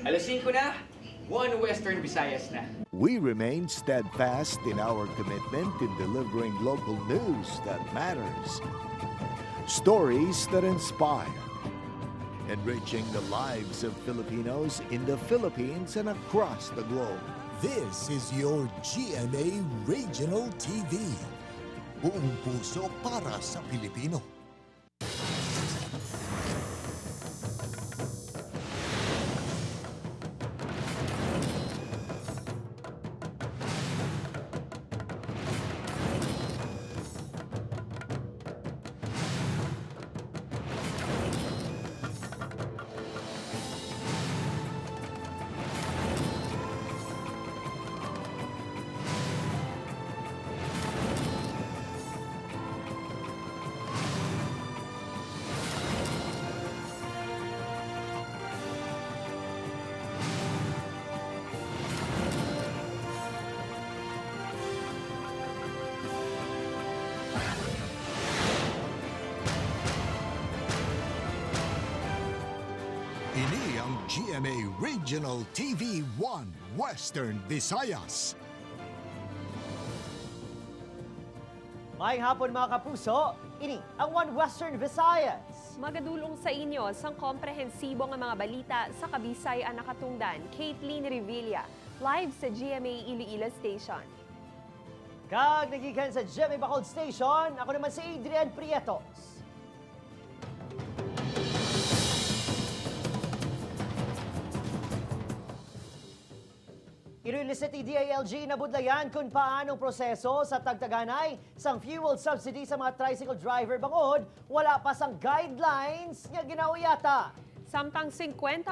Alas 5 na, One Western Visayas na. We remain steadfast in our commitment in delivering local news that matters. Stories that inspire. Enriching the lives of Filipinos in the Philippines and across the globe. This is your GMA Regional TV. Buong puso para sa Pilipino. Ini ang GMA Regional TV 1 Western Visayas. Maayong hapon mga kapuso, ini ang One Western Visayas. Magadulong sa inyo sang komprehensibo nga mga balita sa Kabisay ang nakatungdan, Caitlin Revilla, live sa GMA Iloilo Station. Kag nagikan sa GMA Bacolod Station, ako naman si Adrian Prietos. Iloilo City DILG nabudlayan kung paanong proseso sa tagtaganay sang fuel subsidy sa mga tricycle driver bangod wala pa sang guidelines nga ginauyata. Samtang 50%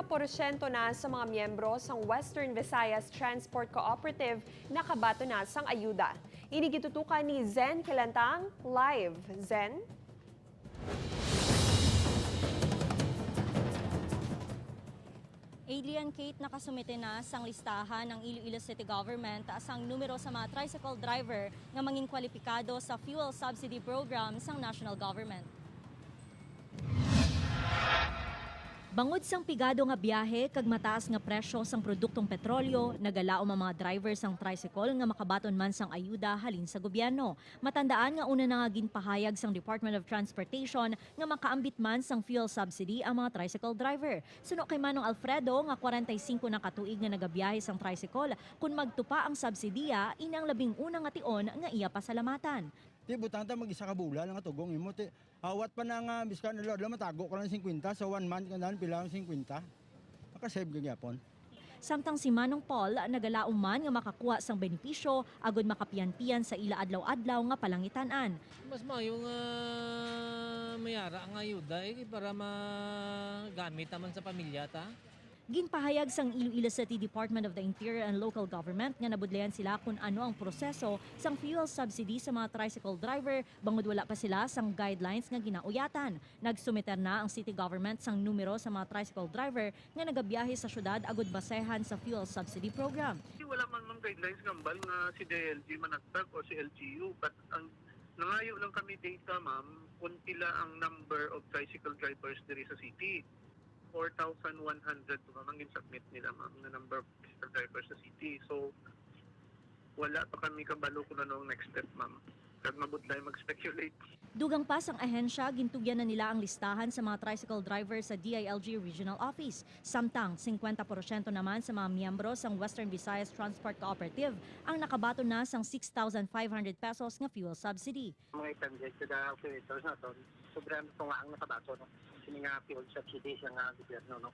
na sa mga miyembro sang Western Visayas Transport Cooperative nakabato na sang ayuda. Inigitutukan ni Zen Kilantang, live. Zen? Alien Kate nakasumite na sang listahan ng Iloilo City Government asang numero sa mga tricycle driver nga mangin kwalipikado sa fuel subsidy program sang national government. Bangod sang pigado nga biyahe kag mataas nga presyo sang produktong petrolyo, nagalaom ang mga driver sang tricycle nga makabaton man sang ayuda halin sa gobyerno. Matandaan nga una na nga ginpahayag sang Department of Transportation nga makaambit man sang fuel subsidy ang mga tricycle driver. Suno kay Manong Alfredo nga 45 na katuig nga nagabiyahe sang tricycle, kun magtupa ang subsidiya inang labing unang nga tion nga iya pasalamatan. Ti butanta mag-isa ka bula lang atugong imo ti awat pa na nga biskan na lord matago ko lang 50 sa 1 month kandan pila ang 50. Naka-save gyapon. Samtang si Manong Paul nagalaom man nga makakuha sang benepisyo agod makapian-pian sa ila adlaw-adlaw nga palangitanan. Mas mayo nga mayara ang ayuda para magamit naman sa pamilya ta. Ginpahayag sang Iloilo City Department of the Interior and Local Government nga nabudlayan sila kung ano ang proseso sang fuel subsidy sa mga tricycle driver bangod wala pa sila sang guidelines nga ginauyatan. Nagsumiter na ang city government sang numero sa mga tricycle driver nga nagabiyahe sa syudad agod basehan sa fuel subsidy program. Wala man ng guidelines ngambal nga si DLG managtag o si LGU, but ang nangayo lang kami data ma'am kung pila ang number of tricycle drivers diri sa city. 4,100 ang submit nila ma'am na number of tricycle drivers sa city. So wala pa kami kabalo kung ano ang next step ma'am. Kag mabudlay mag-speculate. Dugang pa sang ahensya, gintugyan na nila ang listahan sa mga tricycle driver sa DILG Regional Office. Samtang 50% naman sa mga miyembro sang Western Visayas Transport Cooperative ang nakabato na sang 6,500 pesos nga fuel subsidy. Mga itangget sa the operators na to, sobrang ito nga ang nakabato no. Sini nga fuel subsidy sa nga gobyerno no.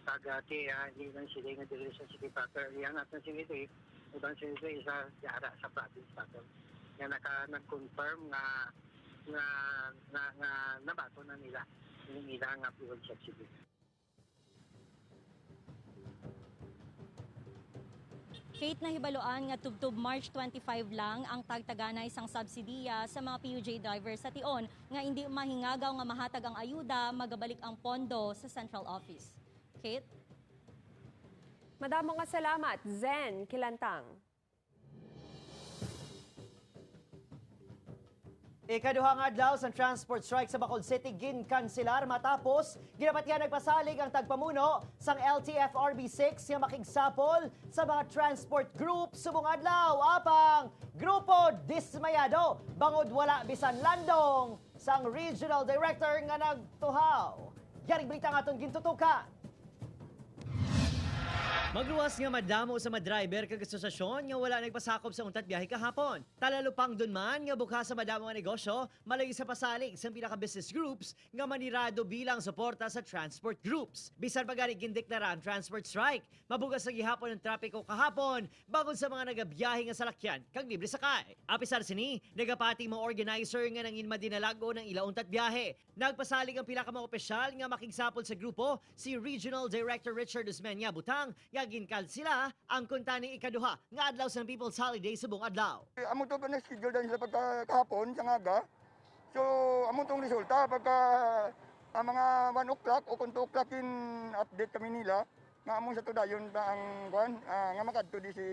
Taga hindi lang sila nga dili sa city patter. Yan natin sila ito ibang sila ito isa yara sa province patter. Nga nag-confirm nga nabato na nila yung nila nga fuel subsidy. Kate nahibaloan nga tubtub March 25 lang ang tagtaganay sang subsidiya sa mga PUJ drivers sa tion nga hindi mahingagaw nga mahatag ang ayuda magabalik ang pondo sa central office. Kate? Madamo nga salamat, Zen Kilantang. 'Di butanta magisa ka bula lang atugong imo ti awat pa na nga biskan na lord matago ko lang 50 sa 1 month kandan pila ang 50. Naka-save gyapon. Samtang 50% na sa mga miyembro sang Western Visayas Transport Cooperative ang nakabato na sang 6,500 pesos nga fuel subsidy. Ikaduhang adlaw sa transport strike sa Bacolod City ginkanselar matapos ginapatihan nagpasalig ang tagpamuno sang LTFRB6 nga makigsapol sa mga transport group subong adlaw apang grupo dismayado bangod wala bisan landong sang regional director nga nagtuhaw. Yaring balita nga atong gintutukan. Magluwas nga madamo sa mga driver kag asosasyon nga wala nagpasakop sa untat biyahe kahapon. Talalupang dun man nga bukas sa madamo nga negosyo, malayo sa pasalig sa pinaka-business groups nga manirado bilang suporta sa transport groups. Bisan pa gani gindeklara ang transport strike, mabugas sa gihapon ng trapiko kahapon bangod sa mga nagabiyahe nga salakyan kag libre sakay. Apisar sini, nagapati mga organizer nga nangin madinalago ng ila untat biyahe. Nagpasalig ang pila ka mga opisyal nga makigsapol sa grupo si Regional Director Richard Usmeña Butang nga ginkal sila ang kuntaning ikaduha nga adlaw sa People's Holiday sa buong adlaw. Amo to pa na-schedule din sila pagkahapon sa ngaga. So, amo tong resulta pagka mga 1 o'clock o kung 2 o'clock in update kami nila nga amo sa to dayon ba ang kwan nga makadto di si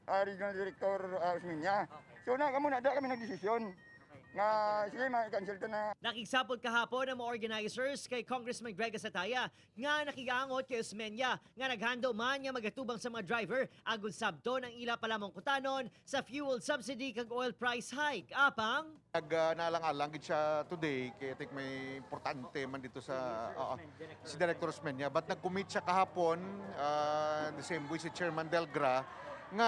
Regional Director Usmeña. So, amo na kami nagdesisyon nga sige ma-cancel to na. Nakigsapol kahapon ang mga organizers kay Congressman Greg Asataya nga nakigangot kay Usmeña nga naghando man nga magatubang sa mga driver agud sabto ng ila palamong kutanon sa fuel subsidy kag oil price hike. Apang Naalang-alang gid siya today kaya I think may importante man dito sa si Director Usmeña but nag-commit siya kahapon the same way si Chairman Delgra nga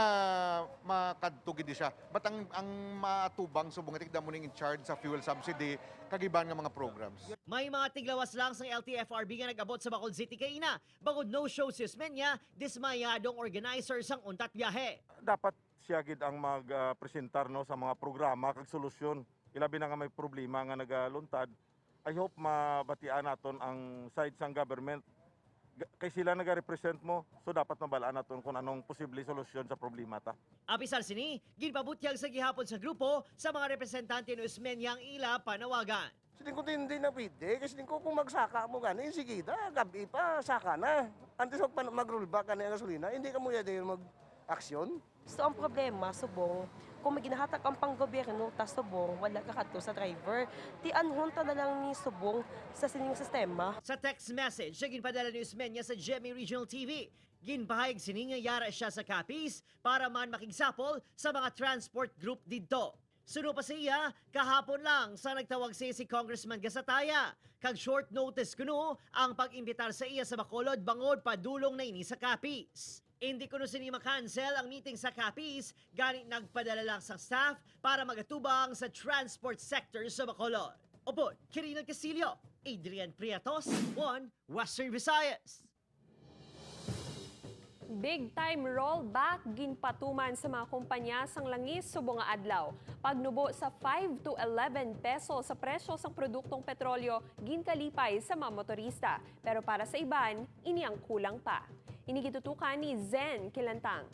makadtugid di siya. But ang matubang subong itigda mo ning in charge sa fuel subsidy kagiban nga mga programs. may mga tiglawas lang sa LTFRB nga nag-abot sa Bacolod City kay ina. Bangod no show si Usmeña, dismayadong organizers ang untat biyahe. Dapat siya gid ang magpresentar no sa mga programa kag solusyon. Ilabi na nga may problema nga nagaluntad. I hope mabatian naton ang side sang government. Kay sila nag-represent mo, so dapat mabalaan naton kung anong posible solusyon sa problema ta. Apisar sini, ginpabutyag sa gihapon sa grupo sa mga representante ni Usmeña ang ila panawagan. Hindi ko hindi na pwede, kasi kung magsaka mo gani, sige na, gabi pa, saka na. Antes mag-rollback ka na yung gasolina, hindi ka mo yun mag-aksyon. So ang problema, subong, kung may ginahatak ang panggobyerno, tas subong, wala kakato sa driver, ti anhunta na lang ni subong sa sining sistema. Sa text message na ginpadala ni Usmeña sa GMA Regional TV, ginpahayag sining nga yara siya sa Capiz para man makigsapol sa mga transport group didto. Suno pa siya, kahapon lang sa nagtawag si Congressman Gasataya. Kag short notice kuno ang pag-imbitar sa iya sa Bacolod bangod padulong na ini sa Capiz. Hindi kuno sini ma-cancel ang meeting sa Capiz, ganit nagpadala lang sa staff para magatubang sa transport sector sa Bacolod. Upod, Kirino Casilio, Adrian Priatos, 1 Western Visayas. Big time rollback ginpatuman sa mga kumpanya sang langis subong nga adlaw. Pagnubo sa 5 to 11 pesos sa presyo sang produktong petrolyo ginkalipay sa mga motorista. Pero para sa iban, ini ang kulang pa. Inigitutukan ni Zen Kilantang.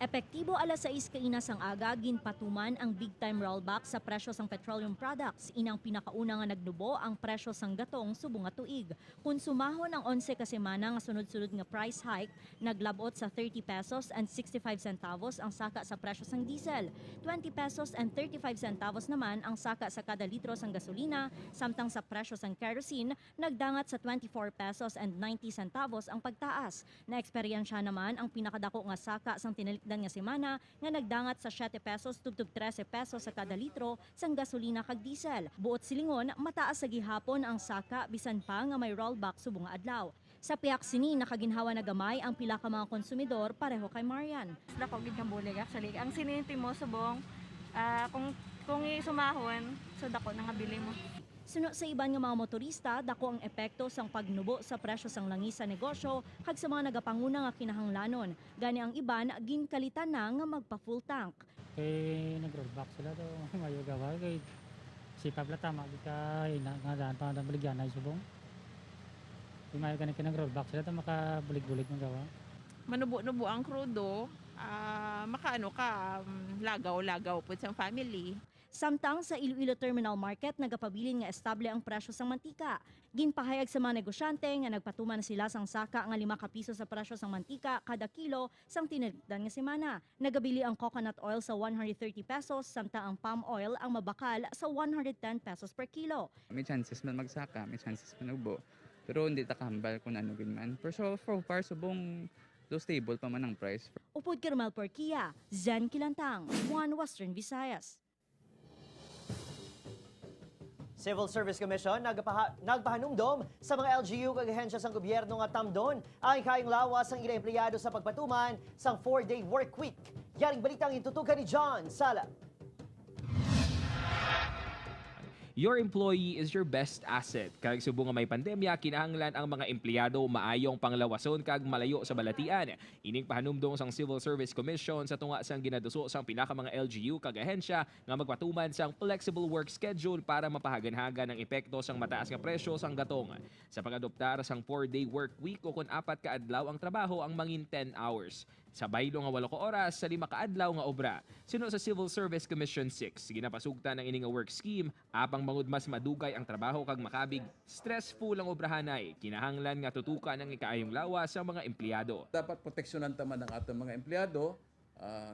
Epektibo alas 6 kainas ang aga, ginpatuman ang big time rollback sa presyo sang petroleum products. Inang pinakauna nga nagnubo ang presyo sang gatong subong nga tuig. Kung sumahon ang 11 ka semana nga sunod-sunod nga price hike, naglabot sa 30 pesos and 65 centavos ang saka sa presyo sang diesel. 20 pesos and 35 centavos naman ang saka sa kada litro sang gasolina, samtang sa presyo sang kerosene, nagdangat sa 24 pesos and 90 centavos ang pagtaas. Na-eksperyensya naman ang pinakadako nga saka sang tinalikdan nga semana nga nagdangat sa 7 pesos tubtub 13 pesos sa kada litro sang gasolina kag diesel. Buot silingon, mataas sa gihapon ang saka bisan pa nga may rollback subong nga adlaw. Sa piyak sini nakaginhawa na gamay ang pila ka mga konsumidor pareho kay Marian. Dako gid kang bulig actually. Ang sininti mo subong kung isumahon, so dako na nga bili mo. Suno sa iban nga mga motorista, dako ang epekto sang pagnubo sa presyo sang langis sa negosyo kag sa mga nagapanguna nga kinahanglanon. Gani ang iban ginkalitan na nga magpa-full tank. Kay nag-rollback sila to, mayo gawa kay sipap la tama ka nga daan pa ang baligyan ay subong. Kay mayo kanang nag-rollback sila to makabulig-bulig ng gawa. Manubo-nubo ang krudo, makaano ka, lagaw-lagaw po sa family. Samtang sa Iloilo Terminal Market nagapabilin nga estable ang presyo sang mantika. Ginpahayag sa mga negosyante nga nagpatuman sila sang saka nga 5 ka piso sa presyo sang mantika kada kilo sang tinagdan nga semana. Nagabili ang coconut oil sa 130 pesos samtang ang palm oil ang mabakal sa 110 pesos per kilo. May chances man magsaka, may chances man ubo. Pero hindi takambal kung ano man. Pero so far, subong stable pa man ang price. Upod Carmel Porquia, Zen Kilantang, One Western Visayas. Civil Service Commission nagpahanumdom sa mga LGU kag ahensya sang gobyerno nga tamdon ang ikayong lawas ng ilang empleyado sa pagpatuman sang 4-day work week. Yaring balitang itutukan ni John Sala. Your employee is your best asset. Kag subong nga may pandemya, kinahanglan ang mga empleyado maayong panglawason kag malayo sa balatian. Ining pahanumdong sang Civil Service Commission sa tunga sang ginaduso sang pinaka mga LGU kag ahensya nga magpatuman sang flexible work schedule para mapahaganhagan ang epekto sang mataas nga presyo sang gatong. Sa pag-adoptar sang 4-day work week o kun 4 ka adlaw ang trabaho ang mangin 10 hours. Sa baylo nga 8 ka oras sa 5 ka adlaw nga obra. Sino sa Civil Service Commission 6 ginapasugtan ng ining work scheme apang bangod mas madugay ang trabaho kag makabig stressful ang obrahanay. Kinahanglan nga tutukan ang ikaayong lawas sa mga empleyado. Dapat proteksyonan taman ang atong mga empleyado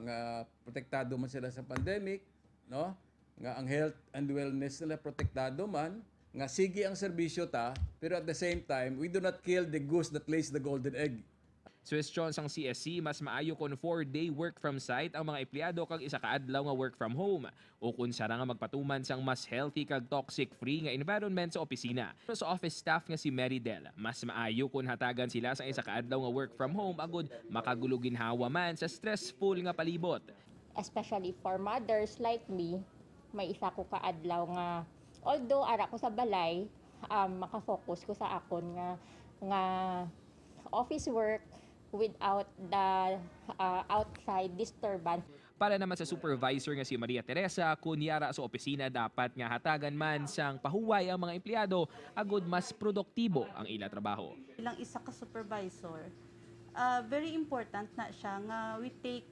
nga protektado man sila sa pandemic, no? Nga ang health and wellness nila protektado man, nga sige ang serbisyo ta, pero at the same time we do not kill the goose that lays the golden egg. Suwestyon sang CSC, mas maayo kon 4-day work from site ang mga empleyado kag 1 ka adlaw nga work from home. O kung sara nga magpatuman sang mas healthy kag toxic-free nga environment sa opisina. Pero sa office staff nga si Meridel, mas maayo kung hatagan sila sang 1 ka adlaw nga work from home agud makagulugin hawa man sa stressful nga palibot. Especially for mothers like me, may 1 ko ka adlaw nga although ara ko sa balay, makafocus ko sa akon nga office work without the outside disturbance. Para naman sa supervisor nga si Maria Teresa, kunyara sa opisina dapat nga hatagan man sang pahuway ang mga empleyado agud mas produktibo ang ila trabaho. Bilang isa ka supervisor, very important na siya nga we take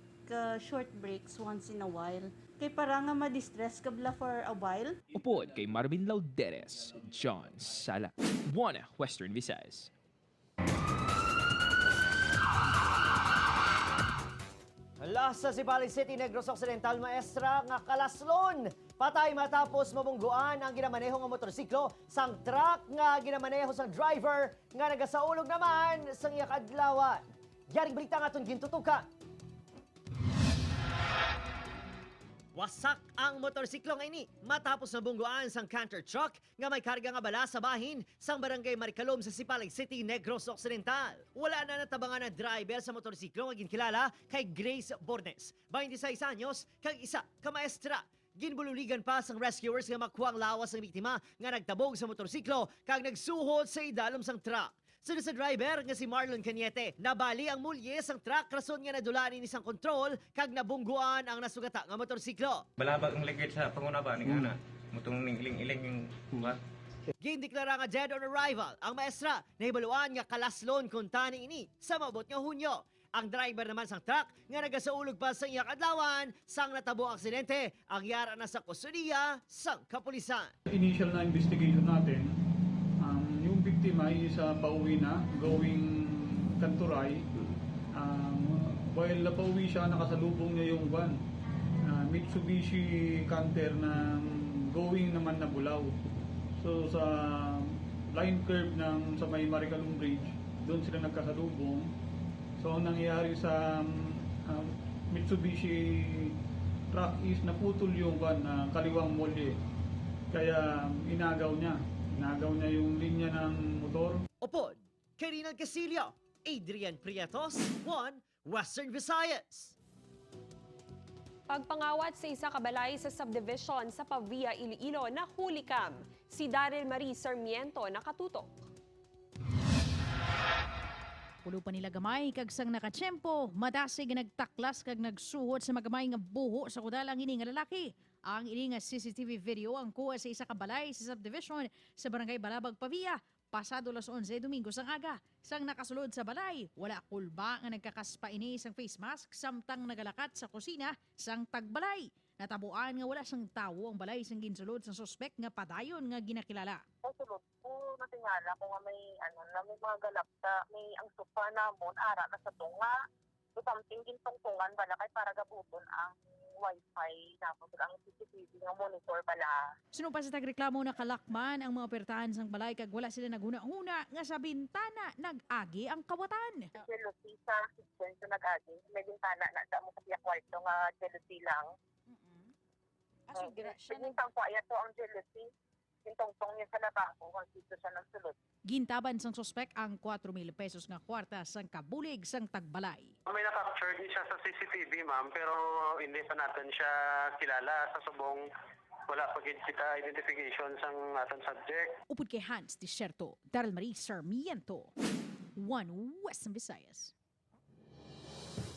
short breaks once in a while. Kay para nga ma-distress kabla for a while. Upod kay Marvin Lauderes, John Sala, One Western Visayas. Sa Sipali City, Negros Occidental, maestra nga kalaslon. Patay matapos mabungguan ang ginamaneho nga motorsiklo sang truck nga ginamaneho sa driver nga nagasaulog naman sang iya kadlawan. Yaring balita nga itong gintutukan. Wasak ang motorsiklo nga ini matapos nabungguan sang canter truck nga may karga nga bala sa bahin sang barangay Maricalom sa Sipalay City, Negros Occidental. Wala na natabangan ang driver sa motorsiklo nga ginkilala kay Grace Bornes, 26 anyos, kag isa ka maestra. Ginbululigan pa sang rescuers nga makuha ang lawas ng biktima nga nagtabog sa motorsiklo kag nagsuhod sa idalom sang truck. Sunod sa driver nga si Marlon Cañete, nabali ang mulyes ang truck rason nga nadulanin isang kontrol kag nabungguan ang nasugata nga motorsiklo. Balabag ang ligid sa panguna ba ning ana, mutong iling-iling yung kuha. Gindeklara nga dead on arrival ang maestra na hibaluan nga kalaslon kung tani ini sa maabot nga Hunyo. Ang driver naman sang truck nga nagasaulog pa sa iyang adlawan sang natabo aksidente ang yara na sa kustudiya sang kapulisan. Initial na investigation natin, yung biktima ay isa pauwi na, going Kanturay. While pauwi siya, nakasalubong niya yung van. Mitsubishi Canter na going naman na Bulao. So sa line curve ng sa may Maricalom Bridge, doon sila nagkasalubong. So ang nangyayari sa Mitsubishi truck is naputol yung van na kaliwang molye. Kaya inagaw niya yung linya ng motor. Upod, kay Rinald Casillo, Adrian Prietos, One Western Visayas. Pagpangawat sa isa kabalay sa subdivision sa Pavia, Iloilo na hulikam. Si Daryl Marie Sarmiento nakatutok. Pulo pa nila gamay kag sang nakatsyempo, madasig nagtaklas kag nagsuhot sa magamay nga buho sa kudalang ini nga lalaki. Ang ini nga CCTV video ang kuha sa isa ka balay sa subdivision sa Barangay Balabag, Pavia. Pasado las 11 Domingo sang aga. Sang nakasulod sa balay, wala kulba nga nagkakaspa ini sang face mask samtang nagalakat sa kusina sang tagbalay. Natabuan nga wala sang tawo ang balay sang ginsulod sa suspek nga padayon nga ginakilala. Sulod po natingala ko nga may na may mga galapta, may ang supa namon ara na sa tunga. So something gintungtungan bala kay para gabuton ang wifi tapos ang CCTV nga monitor bala. Sunod pa sa tagreklamo na kalakman ang mga opertahan sang balay kag wala sila naguna-una nga sa bintana nag-agi ang kawatan. Jealousy sa kitchen so nag-agi. May bintana na sa mo sa kwarto nga jealousy lang. Bintang po ayan to ang jealousy. Gintungtong niya sa lababo kung dito siya nagsulod. Gintaban sang suspek ang 4,000 pesos nga kwarta sang kabulig sang tagbalay. May na-capture din siya sa CCTV, ma'am, pero hindi pa natin siya kilala sa subong wala pa gid kita identification sang aton subject. Upod kay Hans Desierto, Daryl Marie Sarmiento, 1 Western Visayas.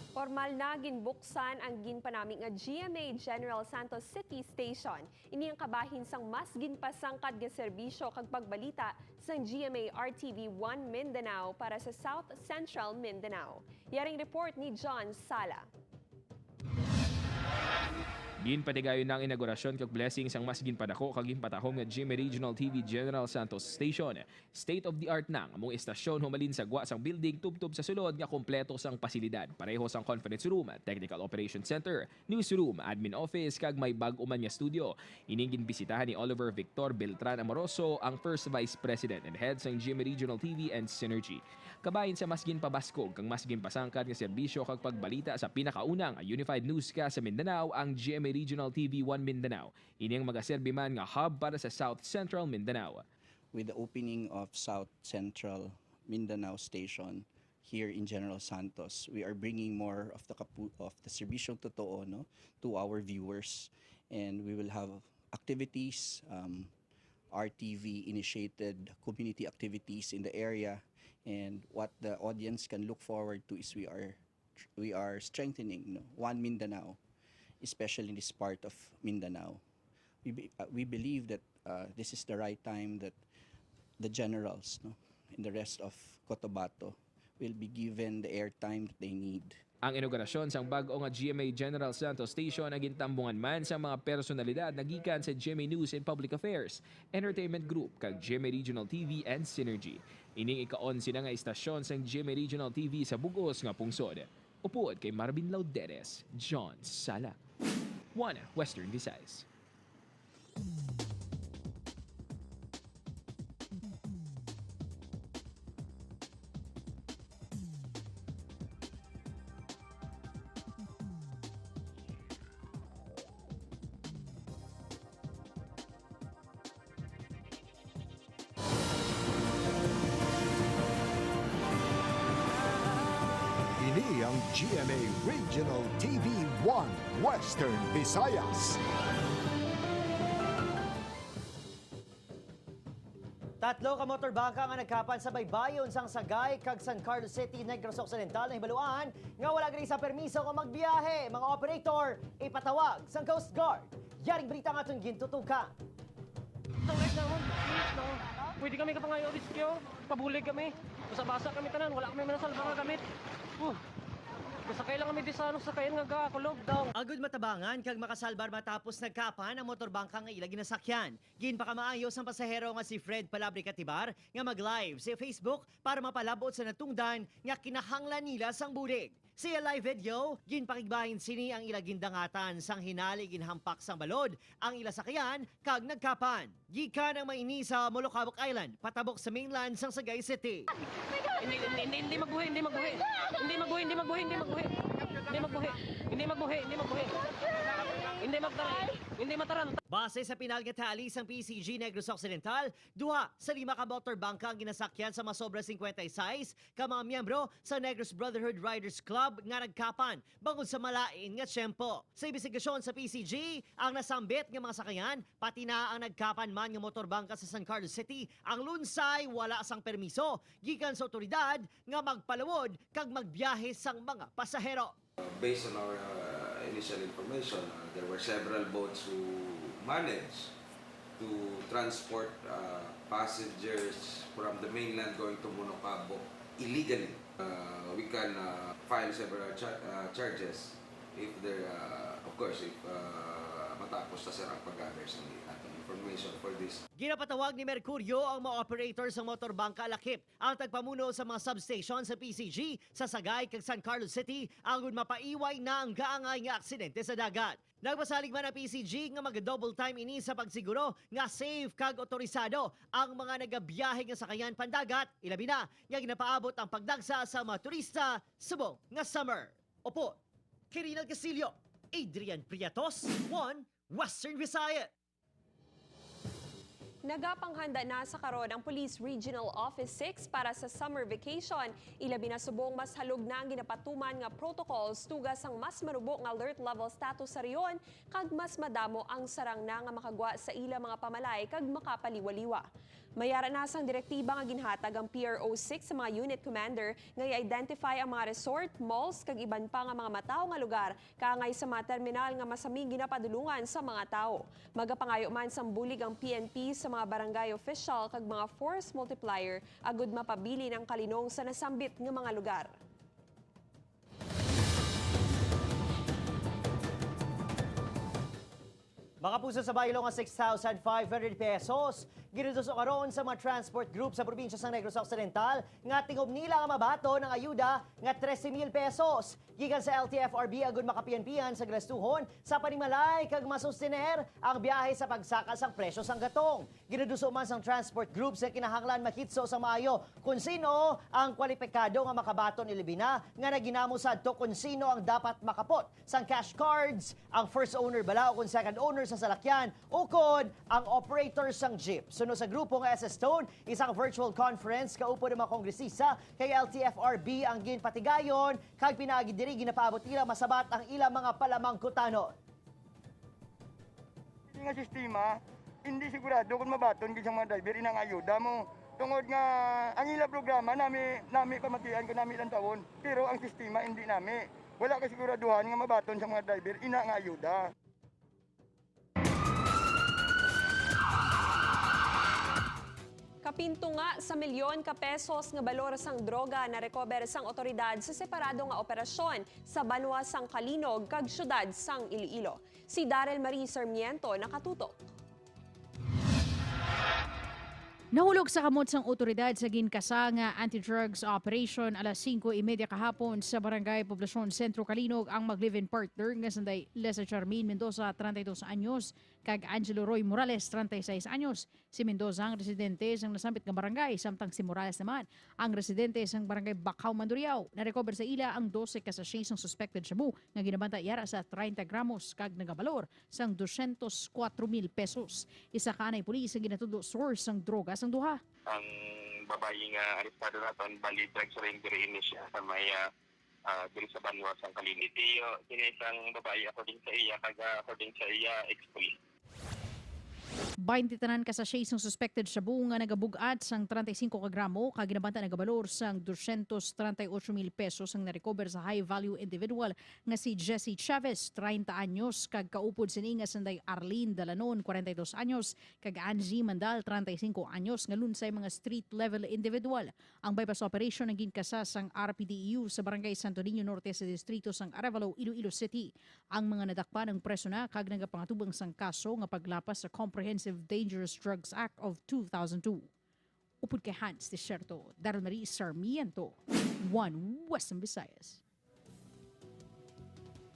Formal na ginbuksan ang ginpanaming nga GMA General Santos City Station. Ini ang kabahin sang mas ginpasangkad nga serbisyo kag pagbalita sang GMA RTV1 Mindanao para sa South Central Mindanao. Yaring report ni John Sala. Ginpatigayon ng inaugurasyon kag blessings ang mas ginpadako kag ginpatahom nga GMA Regional TV General Santos Station. State of the art nang among istasyon humalin sa gwa sang building tubtob sa sulod nga kompleto sang pasilidad. Pareho sang conference room, technical operations center, newsroom, admin office kag may bag-o man nga studio. Ining ginbisitahan ni Oliver Victor Beltran Amoroso, ang first vice president and head sang GMA Regional TV and Synergy. Kabahin sa mas ginpabaskog kang mas ginpasangkad nga serbisyo kag pagbalita sa pinakaunang Unified Newscast sa Mindanao, ang GMA Regional TV 1 Mindanao. Ini ang magaserbi man nga hub para sa South Central Mindanao. With the opening of South Central Mindanao Station here in General Santos, we are bringing more of the serbisyong totoo to our viewers, and we will have activities, RTV initiated community activities in the area, and what the audience can look forward to is we are strengthening One Mindanao, especially in this part of Mindanao. We believe that this is the right time that the generals and the rest of Cotabato will be given the airtime that they need. Ang inaugurasyon sang bag-o nga GMA General Santos Station ang gintambungan man sa mga personalidad na gikan sa GMA News and Public Affairs, Entertainment Group kag GMA Regional TV and Synergy. Ining ika-11 na nga istasyon sang GMA Regional TV sa bugos nga pungsod. Upuod kay Marvin Lauderes, John Sala, 1 Western Visayas. Ini ang GMA Regional TV 1 Western Visayas. Tatlo ka motorbangka nga nagkapan sa baybayon sang Sagay kag San Carlos City, Negros Occidental na hibaluan nga wala gani sa permiso kung magbiyahe. Mga operator, ipatawag sang Coast Guard. Yaring balita nga itong gintutukan. Tungkol naman, please, no. Pwede kami kapangayo riskyo, pabulig kami. Basa-basa kami tanan, wala kami manasalba nga gamit. Kasakay lang kami di sa sakayan nga gakulog. Agud matabangan kag makasalbar matapos nagkapan ang motorbangka nga ila ginasakyan. Ginpakamaayos ang pasahero nga si Fred Palabri Katibar nga mag-live sa Facebook para mapalabot sa natungdan nga kinahanglan nila sang bulig. Sa live video, ginpakigbahin sini ang ila gindangatan sang hinali ginhampak sang balod ang ila sakyan kag nagkapan. Gikan ang maini sa Molocabok Island, patabok sa mainland sang Sagay City. Hindi magbuhi. Hindi mataran. Base sa pinalgatali sang PCG Negros Occidental, duha sa 5 ka motorbangka ang ginasakyan sa masobra 56 ka mga miyembro sa Negros Brotherhood Riders Club nga nagkapan bangod sa malain nga tiyempo. Sa investigasyon sa PCG, ang nasambit nga mga sakyan, pati na ang nagkapan man nga motorbangka sa San Carlos City, ang lunsay wala sang permiso gikan sa otoridad nga magpalawod kag magbiyahe sang mga pasahero. Based on our initial information, there were several boats who managed to transport passengers from the mainland going to Molocabok illegally. We can file several charges if there, of course, if matapos na sir ang pag-gather sa atong information for this. Ginapatawag ni Mercurio ang mga operators ng motorbangka Alakip ang tagpamuno sa mga substation sa PCG sa Sagay kag San Carlos City agon mapaiway na ang gaangay nga aksidente sa dagat. Nagpasalig man ang PCG nga mag-double time ini sa pagsiguro nga safe kag otorisado ang mga nagabiyahe nga sakayan pandagat, ilabi na nga ginapaabot ang pagdagsa sa mga turista subong nga summer. Opo, Kirinal Castillo, Adrian Priatos, 1 Western Visayas. Nagapanghanda na sa karon ang Police Regional Office 6 para sa summer vacation. Ilabi na subong mas halog na ang ginapatuman nga protocols tugas ang mas marubo nga alert level status sa riyon kag mas madamo ang sarang na nga makagwa sa ila mga pamalay kag makapaliwaliwa. Mayara na sang direktiba nga ginhatag ang PRO6 sa mga unit commander nga i-identify ang mga resort, malls kag iban pa nga mga mataw nga lugar kaangay sa mga terminal nga masaming ginapadulungan sa mga tao. Magapangayo man sang bulig ang PNP sa mga barangay official kag mga force multiplier agud mapabili ng kalinong sa nasambit nga mga lugar. Mga puso sa baylo nga 6,500 pesos. Ginuduso karon sa mga transport group sa probinsya sa Negros Occidental nga tingob nila nga mabato ng ayuda nga 13,000 pesos. Gikan sa LTFRB agud makapian-pian sa gastuhon sa panimalay kag masustener ang biyahe sa pagsaka sang presyo sang gatong. Ginuduso man sang transport group sa kinahanglan makitso sa maayo kung sino ang kwalipikado nga makabaton ilibina nga naginamo sadto kung sino ang dapat makapot sang cash cards, ang first owner bala o kung second owner sa salakyan ukod ang operator sang jeep. Suno sa grupo nga SS Stone, isang virtual conference kaupo ng mga kongresista kay LTFRB ang ginpatigayon kag pinaagi diri ginapaabot ila masabat ang ilang mga palamangkutanon. Nga sistema, hindi sigurado kung mabaton kung mga driver inang ayuda mo. Tungod nga ang ila programa nami pamatian ko nami ilang taon, pero ang sistema hindi nami. Wala ka siguraduhan nga mabaton sa mga driver ina nga ayuda. Kapinto nga sa milyon ka pesos nga balor sang droga na recover sang otoridad sa separado nga operasyon sa Banwa sang Kalinog kag syudad sang Iloilo. Si Darrell Marie Sarmiento nakatutok. Nahulog sa kamot sang otoridad sa ginkasa nga anti-drugs operation alas 5:30 kahapon sa Barangay Poblacion Sentro Kalinog ang mag-live-in partner nga sanday Lesa Charmin Mendoza, 32 anyos, kag Angelo Roy Morales, 36 anyos. Si Mendoza ang residente sang nasambit nga barangay, samtang si Morales naman ang residente sang Barangay Bakaw, Mandurriao. Na-recover sa ila ang 12 ka sachets ng suspected shabu nga ginabanta yara sa 30 gramos kag nagabalor sang 204,000 pesos. Isa ka nay pulis ang ginatudo source sang droga sang duha. Ang babae nga arestado naton bali drugs ring diri ini siya sa may diri sa Banwa sang Kalinitiyo. Kini isang babae according sa iya kag according sa iya ex-police. 20 tanan ka sachets ng suspected shabu nga nagabugat sang 35 ka gramo kag ginabanta nagabalor sang 238,000 pesos ang na-recover sa high-value individual nga si Jesse Chavez, 30 anyos, kag kaupod sini nga sanday Arlene Dalanon, 42 anyos, kag Angie Mandal, 35 anyos, nga lunsay mga street-level individual. Ang bypass operation naging kasa sang RPDEU sa Barangay Santo Niño Norte sa distrito sang Arevalo, Iloilo City. Ang mga nadakpan ng preso na kag nagapangatubang sang kaso nga paglapas sa Comprehensive Dangerous Drugs Act of 2002. Upod kay Hans Desierto, Darrell Marie Sarmiento, 1 Western Visayas.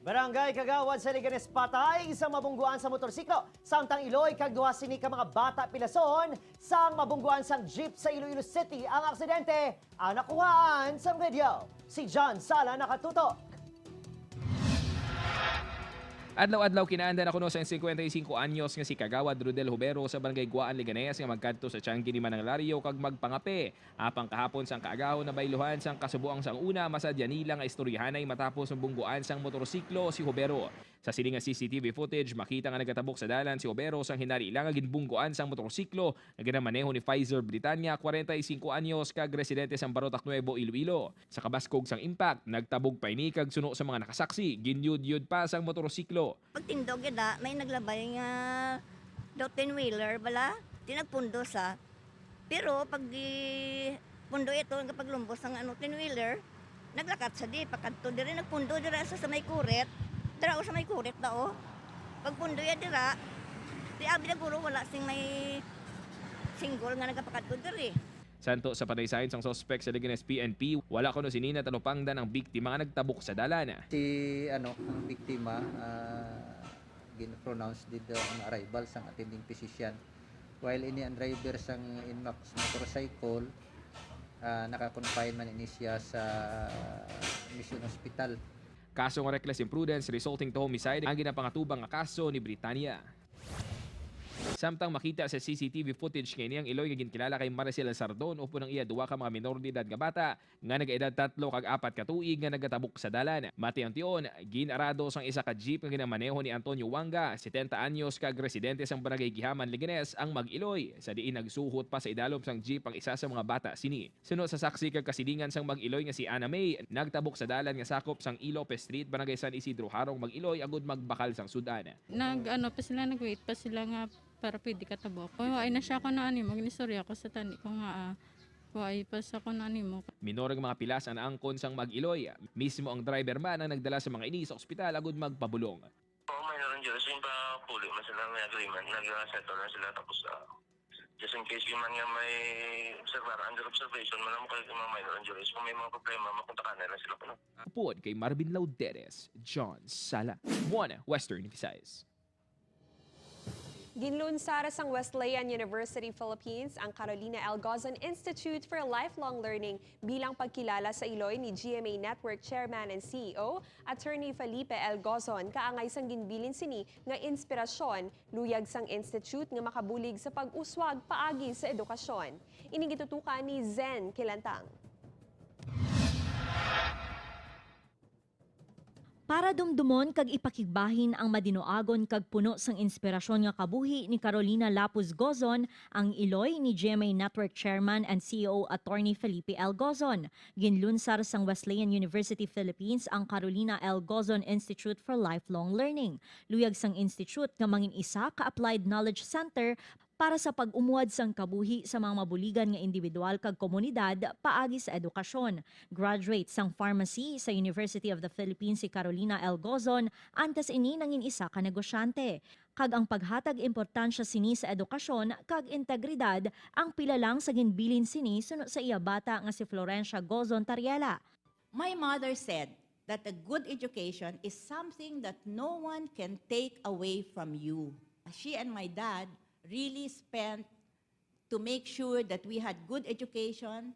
Barangay Kagawad sa Liganes patay sa mabungguan sa motorsiklo. Samtang Iloy kag duha sini ka mga bata pilason sang mabungguan sang jeep sa Iloilo City. Ang aksidente ang nakuhaan sa video. Si John Sala nakatutok. Adlaw-adlaw kinaandan ako no sa 55 anyos nga si Kagawad Rodel Hubero sa Barangay Guaan, Liganes nga magkadto sa Tianggi ni Mananglario kag magpangape. Apang kahapon sang kaagaw na bayluhan sang kasubuang sang una masadya nila nga istoryahanay matapos ang bungguan sang motorsiklo si Hubero. Sa siling nga CCTV footage, makita nga nagatabok sa dalan si Hubero sang hinari ilang nga ginbungguan sang motorsiklo nga ginamaneho ni Pfizer Britannia, 45 anyos kag residente sang Barotac Nuevo, Iloilo. Sa kabaskog sang impact, nagtabog pa ini kag suno sa mga nakasaksi, ginyud-yud pa sang motorsiklo. Pagtindog yada, may naglabay nga daw 10-wheeler bala, tinagpundo sa. Pero pag pundo ito, kapag lumbos ang 10-wheeler, naglakat sa di, pagkanto di rin nagpundo di rin sa may kuret, dara sa may kuret dao. Pag pundoy dira, di abi na guro wala sing may single nga nagapakadto diri. Santo sa panaysayon sang sospek sa Leganes PNP, wala kuno sinina tanupangdan ang biktima nga nagtabok sa dalan. Si ang biktima gin-pronounce did ang arrival sang attending physician. While ini ang driver sang Inmax motorcycle, naka-confine man ini siya sa Mission Hospital. Kaso nga reckless imprudence resulting to homicide ang ginapangatubang nga kaso ni Britania. Samtang makita sa CCTV footage kay niyang Iloy nga ginkilala kay Maricel Sardon upo ng iya duwa ka mga minor de edad nga bata nga nag-edad 3 kag 4 ka tuig nga nagatabok sa dalan. Mati ang tion, ginarado sang isa ka jeep nga ginamaneho ni Antonio Wanga, 70 anyos kag residente sang barangay Gihaman, Leganes ang mag-Iloy. Sa diin nagsuhot pa sa idalom sang jeep ang isa sa mga bata sini. Sunod sa saksi kag kasilingan sang mag-Iloy nga si Ana May, nagtabok sa dalan nga sakop sang Ilope Street, barangay San Isidro Harong mag-Iloy agud magbakal sang sudan. Nag-wait pa sila nga para pwede katabok. Ay na siya ko na animo, ginistorya ko sa tani ko nga ay pa sa ko na animo. Minor nga mga pilas ang angkon sang mag-Iloy. Mismo ang driver man ang nagdala sa mga ini sa ospital agud magpabulong. Minor injuries, yung pa puli man sila may agreement, nag-settle na sila tapos just in case yung man nga may under observation, malam kayo yung mga minor injuries. Kung may mga problema, mapunta ka na sila po. Upod kay Marvin Lauderes, John Sala, One Western Visayas. Ginlunsara sang Wesleyan University Philippines ang Carolina L. Gozon Institute for Lifelong Learning bilang pagkilala sa Iloy ni GMA Network Chairman and CEO, Attorney Felipe L. Gozon, kaangay sang ginbilin sini nga inspirasyon, luyag sang institute nga makabulig sa pag-uswag paagi sa edukasyon. Ining gitutukan ni Zen Kilantang. Para dumdumon kag ipakigbahin ang madinoagon kag puno sang inspirasyon nga kabuhi ni Carolina Lapuz Gozon ang Iloy ni GMA Network Chairman and CEO Attorney Felipe L. Gozon. Ginlunsar sang Wesleyan University Philippines ang Carolina L. Gozon Institute for Lifelong Learning. Luyag sang institute nga mangin isa ka Applied Knowledge Center para sa pag-umuad sang kabuhi sa mga mabuligan nga individual kag komunidad paagi sa edukasyon. Graduate sang pharmacy sa University of the Philippines si Carolina L. Gozon, antes ini nangin isa ka negosyante. Kag ang paghatag importansya sini sa edukasyon kag integridad ang pilalang sa ginbilin sini sunod sa iya bata nga si Florencia Gozon Tariela. My mother said that a good education is something that no one can take away from you. She and my dad really spent to make sure that we had good education.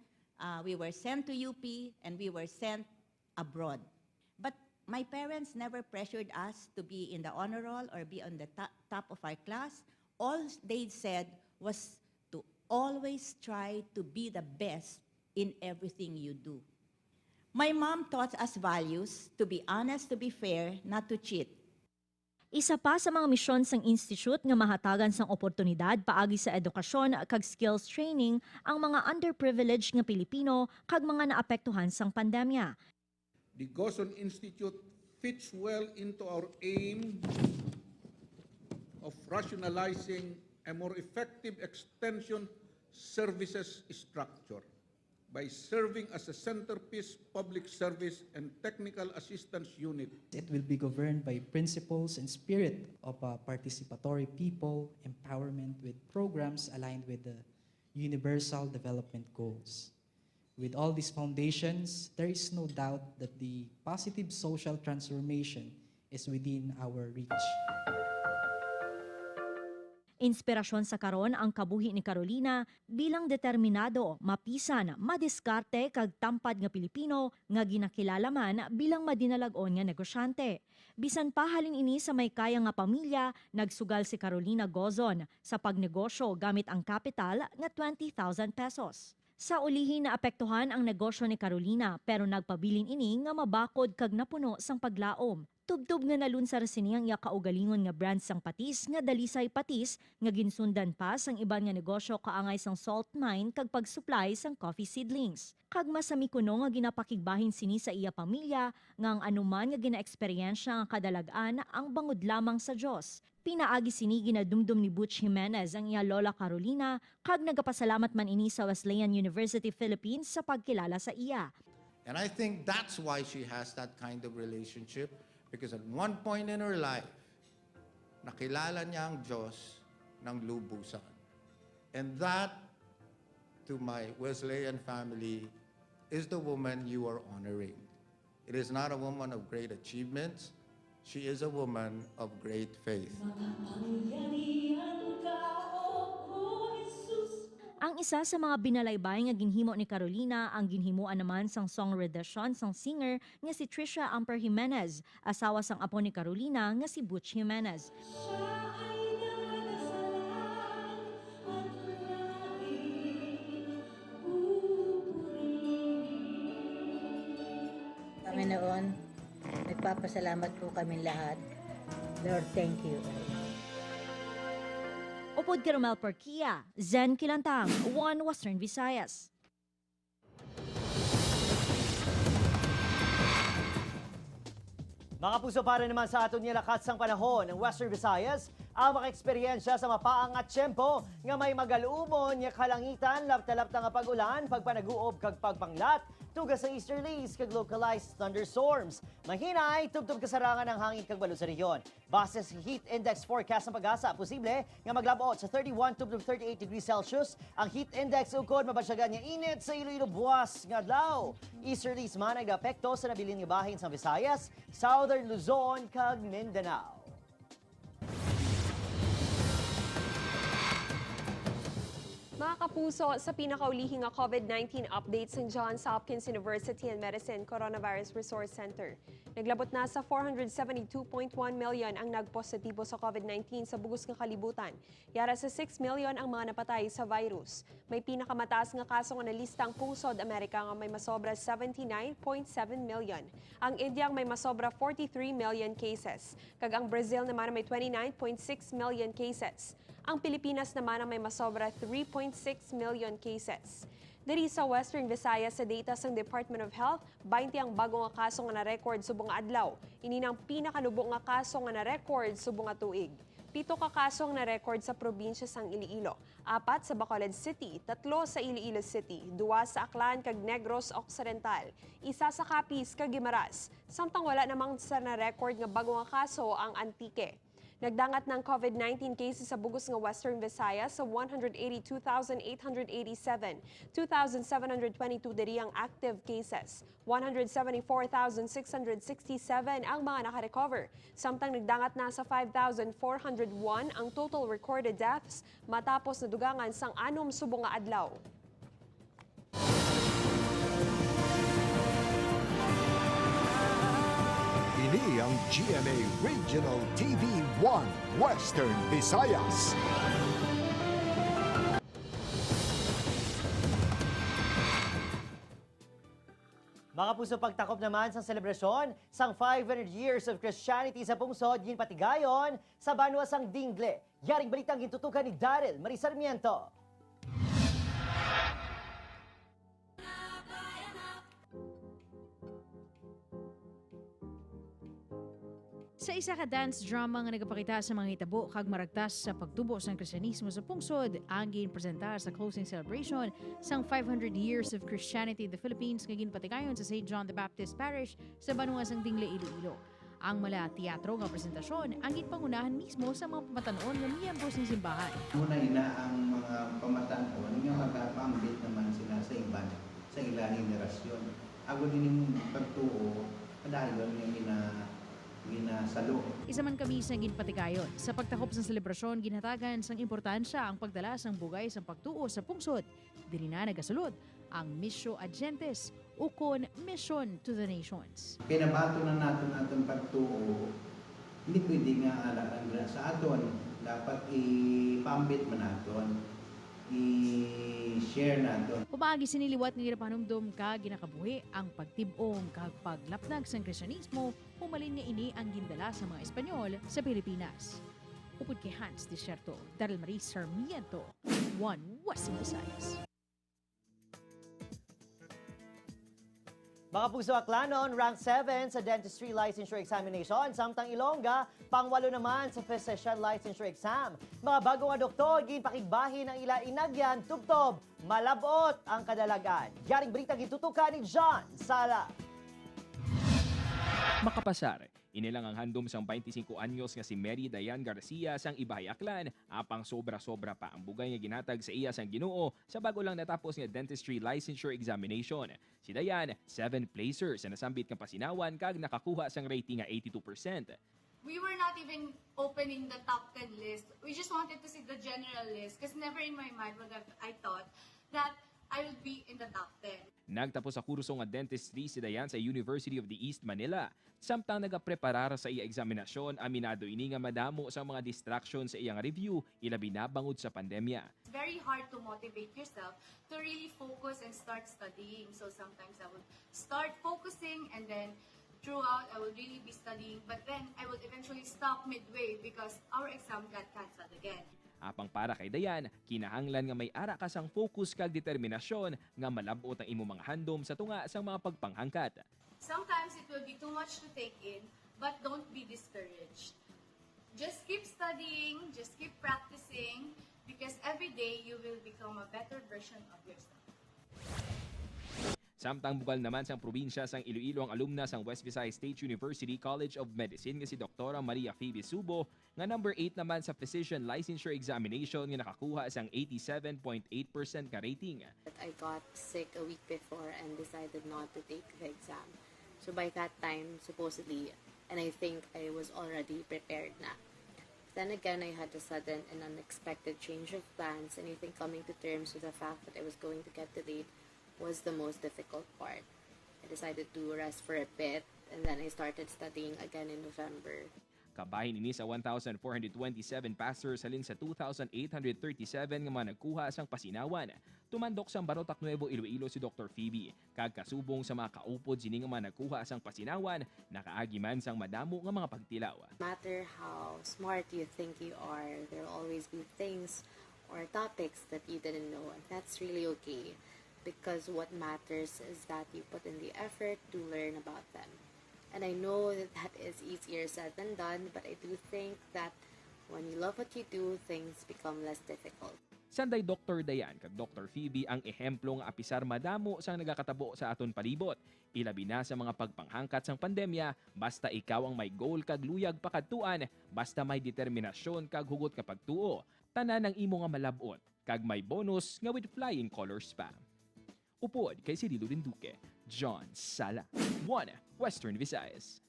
We were sent to UP and we were sent abroad. But my parents never pressured us to be in the honor roll or be on the top of our class. All they said was to always try to be the best in everything you do. My mom taught us values, to be honest, to be fair, not to cheat. Isa pa sa mga misyon sang institute nga mahatagan sang oportunidad paagi sa edukasyon kag skills training ang mga underprivileged nga Pilipino kag mga naapektuhan sang pandemya. The Gozon Institute fits well into our aim of rationalizing a more effective extension services structure by serving as a centerpiece public service and technical assistance unit. It will be governed by principles and spirit of a participatory people empowerment with programs aligned with the Universal Development Goals. With all these foundations, there is no doubt that the positive social transformation is within our reach. Inspirasyon sa karon ang kabuhi ni Carolina bilang determinado, mapisan, madiskarte kag tampad nga Pilipino nga ginakilala man bilang madinalagon nga negosyante. Bisan pa halin ini sa may kaya nga pamilya, nagsugal si Carolina Gozon sa pagnegosyo gamit ang kapital nga 20,000 pesos. Sa ulihin na apektuhan ang negosyo ni Carolina pero nagpabilin ini nga mabakod kag napuno sang paglaom. Tubtob nga nalunsar siniyang iya kaugalingon nga brand sang patis nga Dalisay Patis nga ginsundan pa sang iban nga negosyo kaangay sang salt mine kag pagsupply sang coffee seedlings. Kag masami kuno nga ginapakigbahin sini sa iya pamilya nga ang anuman nga ginaeksperyensya nga kadalagan ang bangod lamang sa Dios. Pinaagi sini ginadumdum ni Butch Jimenez ang iya lola Carolina kag nagapasalamat man ini sa Wesleyan University Philippines sa pagkilala sa iya. And I think that's why she has that kind of relationship. Because at one point in her life, nakilala niya ang Diyos ng lubusan. And that, to my Wesleyan family, is the woman you are honoring. It is not a woman of great achievements. She is a woman of great faith. Ang isa sa mga binalaybay nga ginhimo ni Carolina ang ginhimuan naman sang song rendition sang singer nga si Trisha Amper Jimenez, asawa sang apo ni Carolina nga si Butch Jimenez. Panginoon, nagpapasalamat po kami lahat. Lord, thank you. Upod kay Romel Porquia, Zen Kilantang, One Western Visayas. Mga puso, para naman sa aton nilakat sang panahon ng Western Visayas, ang maka-eksperyensya sa mapaang at tiyempo nga may magaluumon nga kalangitan, lapta-lapta nga pag-ulan, pagpanaguob kag pagpanglat, tugas sa easterlies kag localized thunderstorms. Mahinay, tubtub kasarangan ng hangin kag balod sa rehiyon. Base sa heat index forecast ng Pag-asa, posible nga maglabot sa 31 tubtub 38 degrees Celsius. Ang heat index ukod mabasyagan nga init sa Iloilo buwas nga adlaw. Easterlies man nag-apekto sa nabilin nga bahin sa Visayas, Southern Luzon kag Mindanao. Mga kapuso, sa pinakaulihing nga COVID-19 update sa Johns Hopkins University and Medicine Coronavirus Resource Center. Naglabot na sa 472.1 million ang nagpositibo sa COVID-19 sa bugos nga kalibutan. Yara sa 6 million ang mga napatay sa virus. May pinakamataas nga kaso nga nalista ang Pusod Amerika nga may masobra 79.7 million. Ang India may masobra 43 million cases. Kag ang Brazil naman may 29.6 million cases. Ang Pilipinas naman ang may masobra 3.6 million cases. Diri sa Western Visayas sa data ng Department of Health, 20 ang bago nga kaso nga na-record subong nga adlaw. Ini nang pinakanubo nga kaso nga na-record subong nga tuig. 7 ka kaso nga na-record sa probinsya sang Iloilo, 4 sa Bacolod City, 3 sa Iloilo City, 2 sa Aklan kag Negros Occidental, 1 sa Capiz kag Guimaras. Samtang wala namang sa na-record nga bago nga kaso ang Antique. Nagdangat ng COVID-19 cases sa bugos nga Western Visayas sa 182,887. 2,722 diri ang active cases. 174,667 ang mga nakarecover. Samtang nagdangat na sa 5,401 ang total recorded deaths matapos na dugangan sang 6 subong nga adlaw. Ini ang GMA Regional TV 1 Western Visayas. Mga puso, pagtakop naman sa selebrasyon sang 500 years of Christianity sa Pungsod, ginpatigayon sa Banwa sang Dingle. Yaring balitang gintutukan ni Daryl Marie Sarmiento. Sa isa ka dance drama nga nagapakita sa mga hitabo kag maragtas sa pagtubo sa Kristyanismo sa Pungsod, ang ginpresenta sa closing celebration sang 500 years of Christianity in the Philippines nga ginpatigayon sa St. John the Baptist Parish sa Banwa sang Dingle, Iloilo. Ang mala teatro nga presentasyon ang ginpangunahan mismo sa mga pamatanon nga miyembro ng simbahan. Muna ina ang mga pamatanon nga magpapambit naman sila sa iban, sa ilang henerasyon. Agon din pagtuo, padayon yung ginasalo. Isa man kami sa ginpatigayon. Sa pagtakop sa selebrasyon, ginhatagan sang importansya ang pagdala sang bugay sa pagtuo sa pungsod. Dili na nagasulod ang Missio Ad Gentes ukon Mission to the Nations. Kinabato na natin pagtuo, hindi pwede nga alaan sa aton. Dapat ipambit man naton, i-share naton. Pumagi siniliwat nga ginapanumdum ka ginakabuhi ang pagtibong kag paglapnag sang Kristyanismo, humalin nga ini ang gindala sa mga Espanyol sa Pilipinas. Upod kay Hans Desierto, Daryl Marie Sarmiento, One Western Visayas. Mga puso, Aklanon, rank 7 sa Dentistry Licensure Examination. Samtang Ilongga, pang-8 naman sa Physician Licensure Exam. Mga bagong doktor, ginpakigbahin ang ila inagyan, tubtob, malabot ang kadalagan. Yaring balita gitutukan ni John Sala. Makapasar, inilang ang handom sang 25 anyos nga si Mary Dayan Garcia sang Ibayaklan, apang sobra-sobra pa ang bugay nga ginatag sa iya sang Ginoo sa bago lang natapos nga dentistry licensure examination. Si Dayan, 7 placers na nasambit nga pasinawan kag nakakuha sang rating nga 82%. We were not even opening the top 10 list. We just wanted to see the general list because never in my mind would have I thought that I would be in the top 10. Nagtapos sa kurso nga dentistry si Dayan sa University of the East Manila. Samtang nagapreparar sa iya eksaminasyon, aminado ini nga madamo sa mga distractions sa iyang review, ilabi na bangod sa pandemya. It's very hard to motivate yourself to really focus and start studying. So sometimes I would start focusing and then throughout I would really be studying, but then I would eventually stop midway because our exam got cancelled again. Apang para kay Dayan, kinahanglan nga may ara ka sang focus kag determinasyon nga malabot ang imo mga handom sa tunga sang mga pagpanghangkat. Sometimes it will be too much to take in, but don't be discouraged. Just keep studying, just keep practicing, because every day you will become a better version of yourself. Samtang bugal naman sang probinsya sang Iloilo ang alumna sang West Visayas State University College of Medicine nga si Dr. Maria Phoebe Subo nga number 8 naman sa physician licensure examination nga nakakuha sang 87.8% ka rating. I got sick a week before and decided not to take the exam. So by that time, supposedly, and I think I was already prepared na. Then again, I had a sudden and unexpected change of plans, and I think coming to terms with the fact that I was going to get delayed was the most difficult part. I decided to rest for a bit, and then I started studying again in November. Kabahin ini sa 1,427 passers halin sa 2,837 nga mga nagkuha sang pasinawan. Tumandok sang Barotac Nuevo, Iloilo si Dr. Phoebe. Kag kasubong sa mga kaupod sini nga mga nagkuha sang pasinawan, nakaagi man sang madamo nga mga pagtilaw. No matter how smart you think you are, there will always be things or topics that you didn't know, and that's really okay. Because what matters is that you put in the effort to learn about them. And I know that that is easier said than done, but I do think that when you love what you do, things become less difficult. Sanday Dr. Dayan kag Dr. Phoebe ang ehemplo nga apisar madamo sang nagakatabo sa aton palibot. Ilabi na sa mga pagpanghangkat sang pandemya, basta ikaw ang may goal kag luyag pakadtuan, basta may determinasyon kag hugot ka pagtuo, tanan ang imo nga malabot, kag may bonus nga with flying colors pa. Upod kay Cirilo Linduque, John Sala, 1 Western Visayas.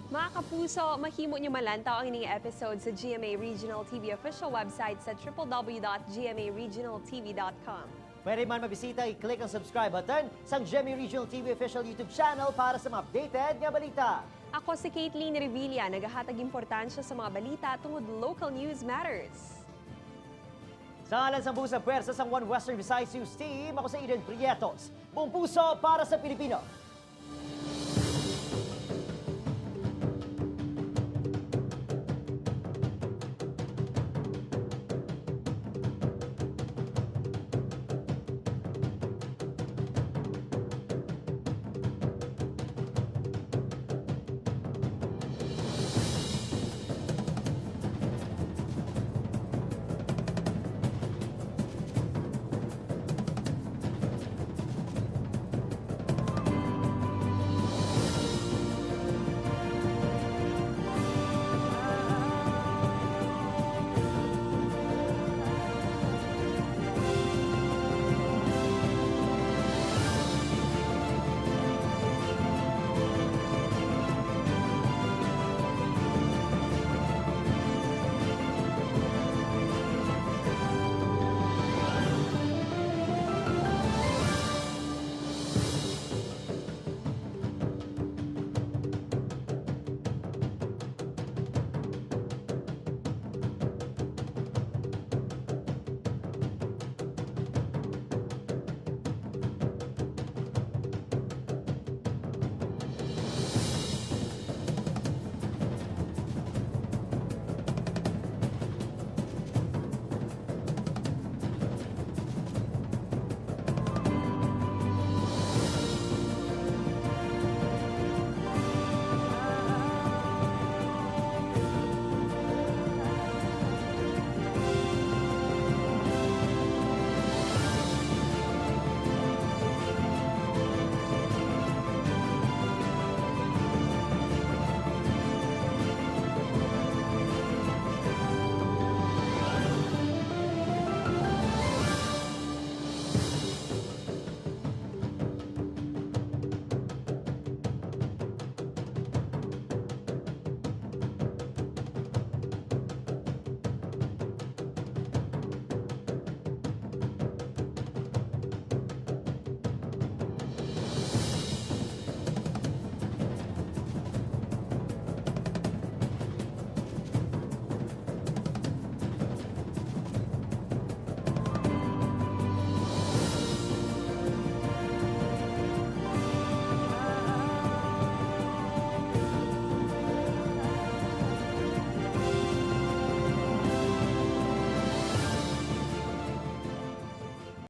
Mga kapuso, mahimo nyo malantaw ang ining episode sa GMA Regional TV official website sa www.gmaregionaltv.com. Pwede man mabisita, i-click ang subscribe button sa GMA Regional TV official YouTube channel para sa mga updated nga balita. Ako si Caitlin Revilla, naghahatag importansya sa mga balita tungod local news matters. Sa ngalan sa buong sa pwersa sa One Western Visayas News Team, ako sa Eden Prietos. Buong puso para sa Pilipino.